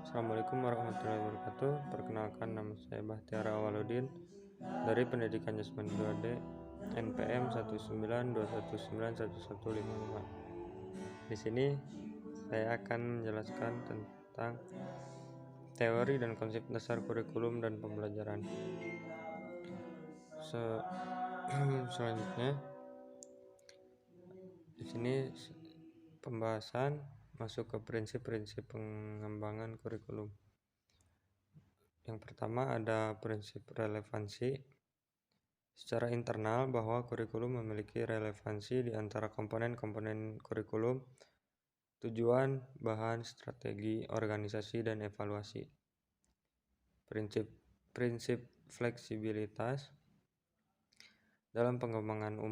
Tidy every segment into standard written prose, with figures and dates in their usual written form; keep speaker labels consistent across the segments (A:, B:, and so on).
A: Assalamualaikum warahmatullahi wabarakatuh. Perkenalkan, nama saya Bahtiara Awaludin dari Pendidikan Jasmani 2D NPM 192191155. Di sini saya akan menjelaskan tentang teori dan konsep dasar kurikulum dan pembelajaran. Selanjutnya di sini pembahasan masuk ke prinsip-prinsip pengembangan kurikulum. Yang pertama ada prinsip relevansi. Secara internal, bahwa kurikulum memiliki relevansi di antara komponen-komponen kurikulum, tujuan, bahan, strategi, organisasi, dan evaluasi. Prinsip fleksibilitas dalam pengembangan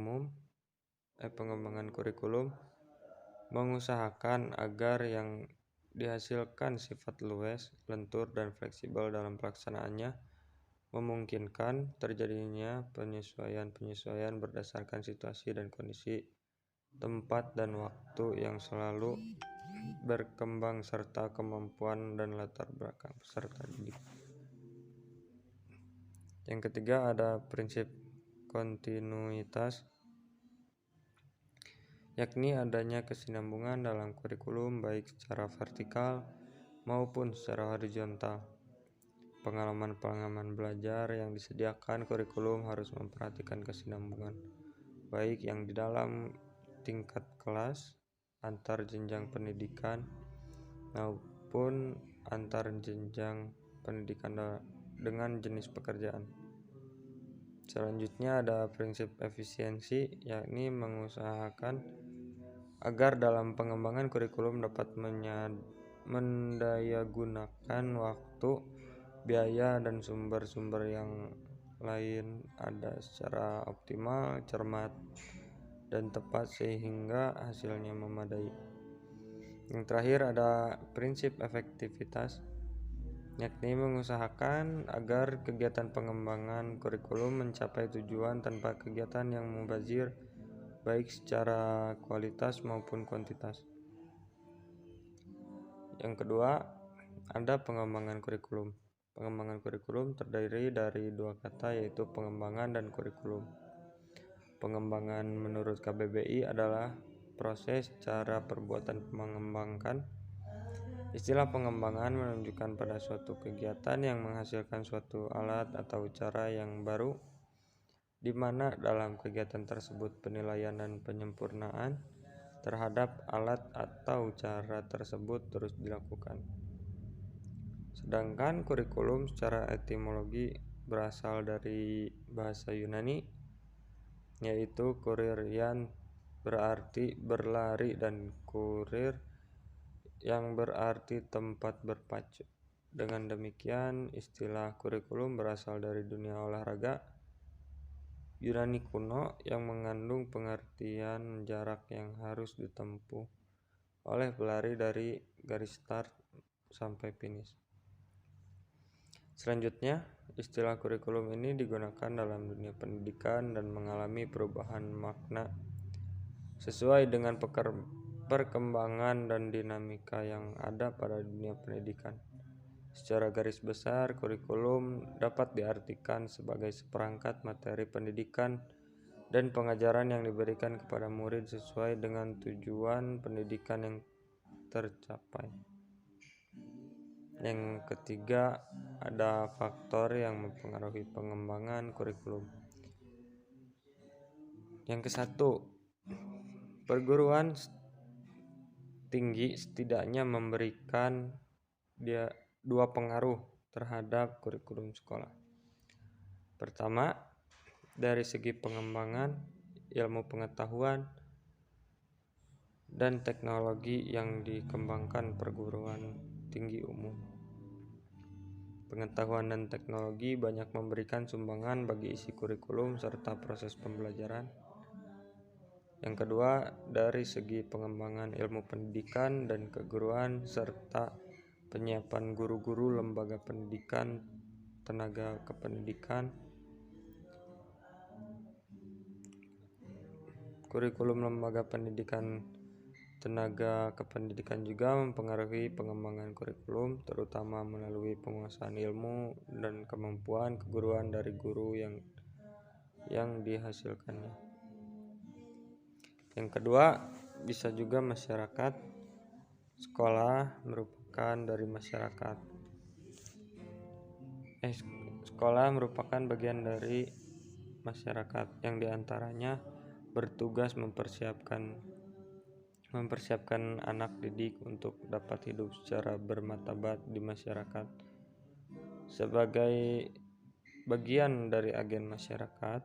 A: kurikulum mengusahakan agar yang dihasilkan sifat luas, lentur, dan fleksibel dalam pelaksanaannya, memungkinkan terjadinya penyesuaian berdasarkan situasi dan kondisi, tempat dan waktu yang selalu berkembang serta kemampuan dan latar belakang peserta didik. Yang ketiga ada prinsip kontinuitas, yakni adanya kesinambungan dalam kurikulum baik secara vertikal maupun secara horizontal. Pengalaman belajar yang disediakan kurikulum harus memperhatikan kesinambungan, baik yang di dalam tingkat kelas, antar jenjang pendidikan, maupun antar jenjang pendidikan dengan jenis pekerjaan. Selanjutnya ada prinsip efisiensi, yakni mengusahakan agar dalam pengembangan kurikulum dapat mendayagunakan waktu, biaya, dan sumber-sumber yang lain ada secara optimal, cermat, dan tepat sehingga hasilnya memadai. Yang terakhir ada prinsip efektivitas, yakni mengusahakan agar kegiatan pengembangan kurikulum mencapai tujuan tanpa kegiatan yang mubazir, baik secara kualitas maupun kuantitas. Yang kedua, ada pengembangan kurikulum. Pengembangan kurikulum terdiri dari dua kata, yaitu pengembangan dan kurikulum. Pengembangan menurut KBBI adalah proses cara perbuatan mengembangkan. Istilah pengembangan menunjukkan pada suatu kegiatan yang menghasilkan suatu alat atau cara yang baru, di mana dalam kegiatan tersebut penilaian dan penyempurnaan terhadap alat atau cara tersebut terus dilakukan. Sedangkan kurikulum secara etimologi berasal dari bahasa Yunani, yaitu kuririan, berarti berlari, dan kurir yang berarti tempat berpacu. Dengan demikian, istilah kurikulum berasal dari dunia olahraga Yunani kuno yang mengandung pengertian jarak yang harus ditempuh oleh pelari dari garis start sampai finish. Selanjutnya, istilah kurikulum ini digunakan dalam dunia pendidikan dan mengalami perubahan makna sesuai dengan perkembangan dan dinamika yang ada pada dunia pendidikan. Secara garis besar, kurikulum dapat diartikan sebagai seperangkat materi pendidikan dan pengajaran yang diberikan kepada murid sesuai dengan tujuan pendidikan yang tercapai. Yang ketiga, ada faktor yang mempengaruhi pengembangan kurikulum. Yang ke-1, perguruan tinggi setidaknya memberikan dua pengaruh terhadap kurikulum sekolah. Pertama, dari segi pengembangan ilmu pengetahuan dan teknologi yang dikembangkan perguruan tinggi umum. Pengetahuan dan teknologi banyak memberikan sumbangan bagi isi kurikulum serta proses pembelajaran. Yang kedua, dari segi pengembangan ilmu pendidikan dan keguruan serta penyiapan guru-guru lembaga pendidikan, tenaga kependidikan. Kurikulum lembaga pendidikan Tenaga kependidikan juga mempengaruhi pengembangan kurikulum, terutama melalui penguasaan ilmu dan kemampuan keguruan dari guru yang dihasilkannya. Yang kedua, bisa juga masyarakat. Sekolah merupakan dari masyarakat. Sekolah merupakan bagian dari masyarakat yang diantaranya bertugas mempersiapkan anak didik untuk dapat hidup secara bermartabat di masyarakat. Sebagai bagian dari agen masyarakat,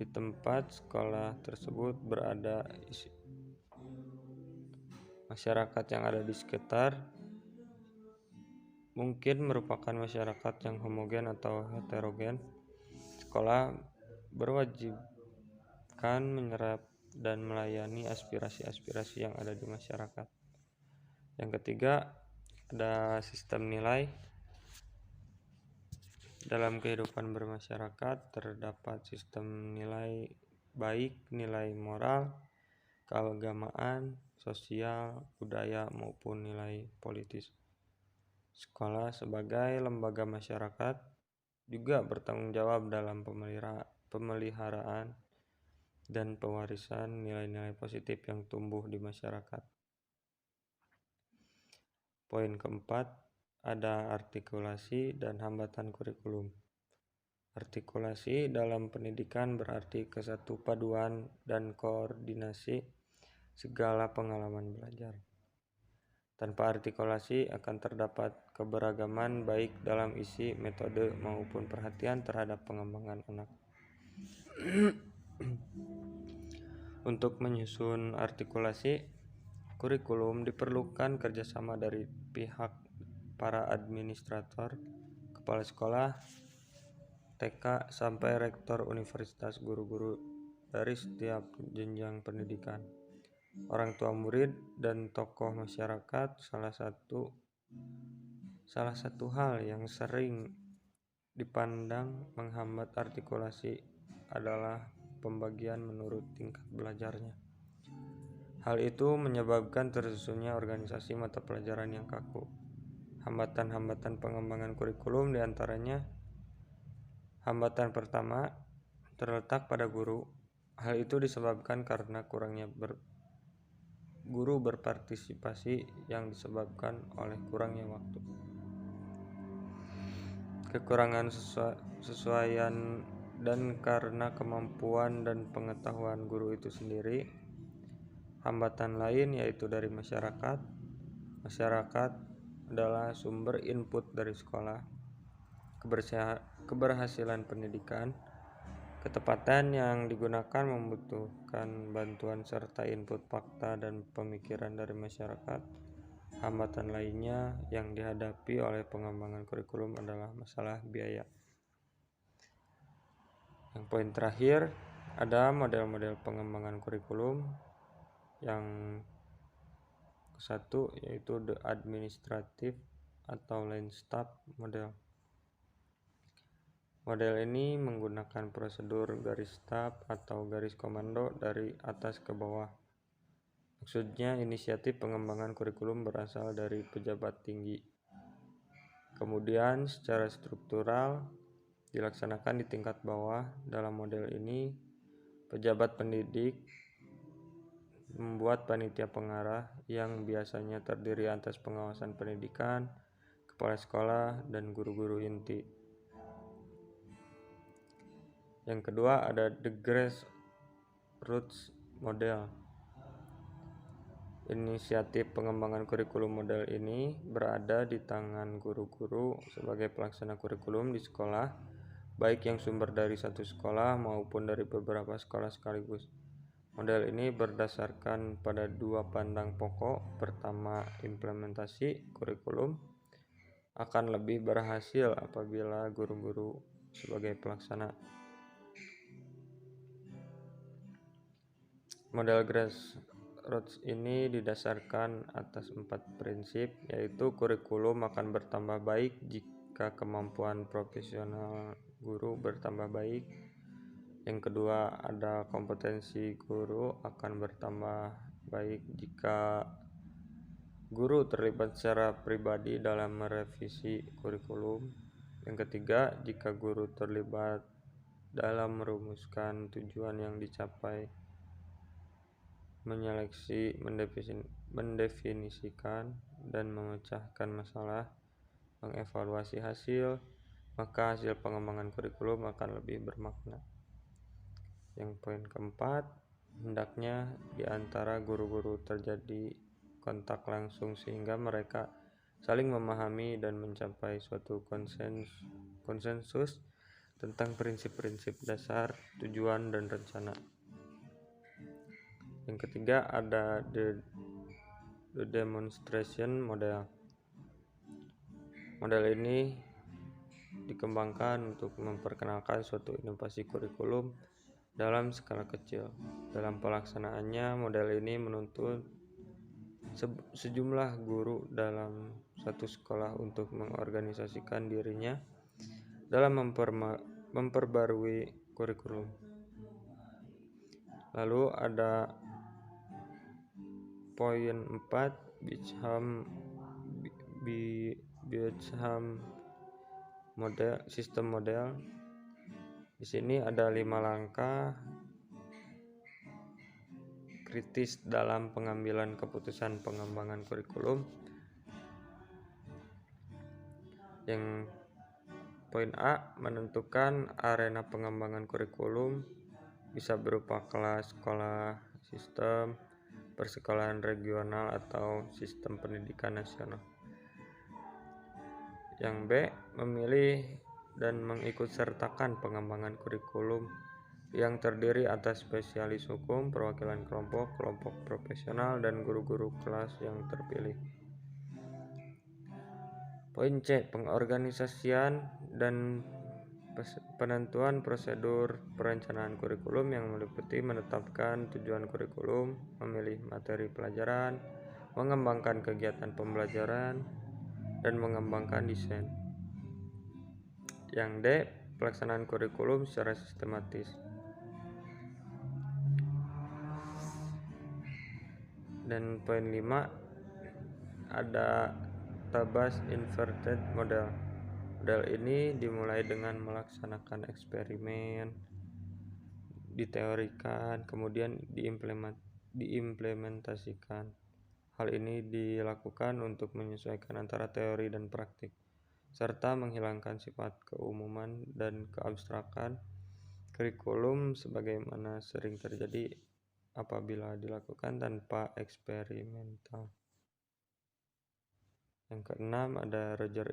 A: di tempat sekolah tersebut berada, masyarakat yang ada di sekitar mungkin merupakan masyarakat yang homogen atau heterogen. Sekolah berwajibkan menyerap dan melayani aspirasi-aspirasi yang ada di masyarakat. Yang ketiga, ada sistem nilai. Dalam kehidupan bermasyarakat terdapat sistem nilai, baik nilai moral, keagamaan, sosial, budaya, maupun nilai politis. Sekolah sebagai lembaga masyarakat juga bertanggung jawab dalam pemeliharaan dan pewarisan nilai-nilai positif yang tumbuh di masyarakat. Poin keempat, ada artikulasi dan hambatan kurikulum. Artikulasi dalam pendidikan berarti kesatu paduan dan koordinasi segala pengalaman belajar. Tanpa artikulasi akan terdapat keberagaman baik dalam isi, metode, maupun perhatian terhadap pengembangan anak. Untuk menyusun artikulasi kurikulum diperlukan kerjasama dari pihak para administrator, kepala sekolah, TK, sampai rektor universitas, guru-guru dari setiap jenjang pendidikan, orang tua murid, dan tokoh masyarakat. Salah satu hal yang sering dipandang menghambat artikulasi adalah pembagian menurut tingkat belajarnya. Hal itu menyebabkan tersusunnya organisasi mata pelajaran yang kaku. Hambatan-hambatan pengembangan kurikulum diantaranya: hambatan pertama terletak pada guru. Hal itu disebabkan karena kurangnya guru berpartisipasi yang disebabkan oleh kurangnya waktu, kekurangan sesuaian, dan karena kemampuan dan pengetahuan guru itu sendiri. Hambatan lain yaitu dari masyarakat. Masyarakat adalah sumber input dari sekolah, keberhasilan pendidikan. Ketepatan yang digunakan membutuhkan bantuan serta input fakta dan pemikiran dari masyarakat. Hambatan lainnya yang dihadapi oleh pengembangan kurikulum adalah masalah biaya. Yang poin terakhir, ada model-model pengembangan kurikulum. Yang satu yaitu the administrative atau line staff model. Model ini menggunakan prosedur garis staf atau garis komando dari atas ke bawah. Maksudnya, inisiatif pengembangan kurikulum berasal dari pejabat tinggi. Kemudian secara struktural dilaksanakan di tingkat bawah. Dalam model ini, pejabat pendidik membuat panitia pengarah yang biasanya terdiri atas pengawasan pendidikan, kepala sekolah, dan guru-guru inti. Yang kedua, ada the grassroots model. Inisiatif pengembangan kurikulum model ini berada di tangan guru-guru sebagai pelaksana kurikulum di sekolah, baik yang sumber dari satu sekolah maupun dari beberapa sekolah sekaligus. Model ini berdasarkan pada dua pandang pokok. Pertama, implementasi kurikulum akan lebih berhasil apabila guru-guru sebagai pelaksana. Model grassroots ini didasarkan atas 4 prinsip, yaitu kurikulum akan bertambah baik jika kemampuan profesional guru bertambah baik. Yang kedua, ada kompetensi guru akan bertambah baik jika guru terlibat secara pribadi dalam merevisi kurikulum. Yang ketiga, jika guru terlibat dalam merumuskan tujuan yang dicapai, menyeleksi, mendefinisikan, dan memecahkan masalah, mengevaluasi hasil, maka hasil pengembangan kurikulum akan lebih bermakna. Yang poin keempat, hendaknya di antara guru-guru terjadi kontak langsung sehingga mereka saling memahami dan mencapai suatu konsensus tentang prinsip-prinsip dasar, tujuan, dan rencana. Yang ketiga ada the demonstration model. Model ini dikembangkan untuk memperkenalkan suatu inovasi kurikulum dalam skala kecil. Dalam pelaksanaannya, model ini menuntut sejumlah guru dalam satu sekolah untuk mengorganisasikan dirinya dalam memperbarui kurikulum. Lalu ada poin 4, Beecham model, sistem model. Di sini ada 5 langkah kritis dalam pengambilan keputusan pengembangan kurikulum. Yang poin A, menentukan arena pengembangan kurikulum bisa berupa kelas, sekolah, sistem persekolahan regional, atau sistem pendidikan nasional. Yang B, memilih dan mengikutsertakan pengembangan kurikulum yang terdiri atas spesialis hukum, perwakilan kelompok, kelompok profesional, dan guru-guru kelas yang terpilih. Poin C, pengorganisasian dan penentuan prosedur perencanaan kurikulum yang meliputi menetapkan tujuan kurikulum, memilih materi pelajaran, mengembangkan kegiatan pembelajaran, dan mengembangkan desain. Yang D, pelaksanaan kurikulum secara sistematis. Dan poin 5 ada Tabas Inverted Model. Model ini dimulai dengan melaksanakan eksperimen, diteorikan, kemudian diimplementasikan. Hal ini dilakukan untuk menyesuaikan antara teori dan praktik, serta menghilangkan sifat keumuman dan keabstrakan kurikulum sebagaimana sering terjadi apabila dilakukan tanpa eksperimental. Yang keenam ada Roger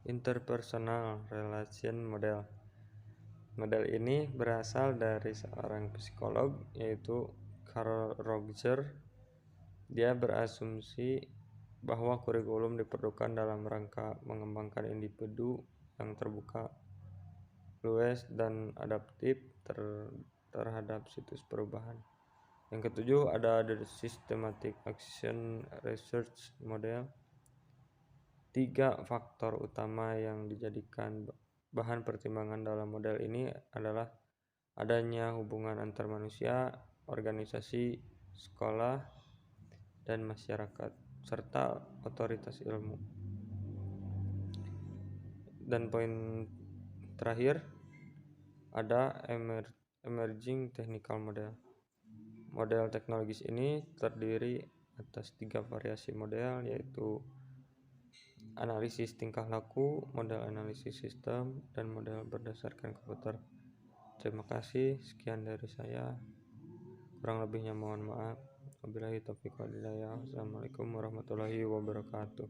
A: Interpersonal Relation Model. Model ini berasal dari seorang psikolog yaitu Carl Roger. Dia berasumsi bahwa kurikulum diperlukan dalam rangka mengembangkan individu yang terbuka, luas, dan adaptif terhadap situs perubahan. Yang ketujuh ada The Systematic Action Research Model. 3 faktor utama yang dijadikan bahan pertimbangan dalam model ini adalah adanya hubungan antar manusia, organisasi, sekolah, dan masyarakat, serta otoritas ilmu. Dan poin terakhir ada Emerging Technical Model. Model teknologis ini terdiri atas 3 variasi model, yaitu analisis tingkah laku, model analisis sistem, dan model berdasarkan komputer. Terima kasih, sekian dari saya. Kurang lebihnya mohon maaf. Wabillahi taufiq wal hidayah. Assalamualaikum warahmatullahi wabarakatuh.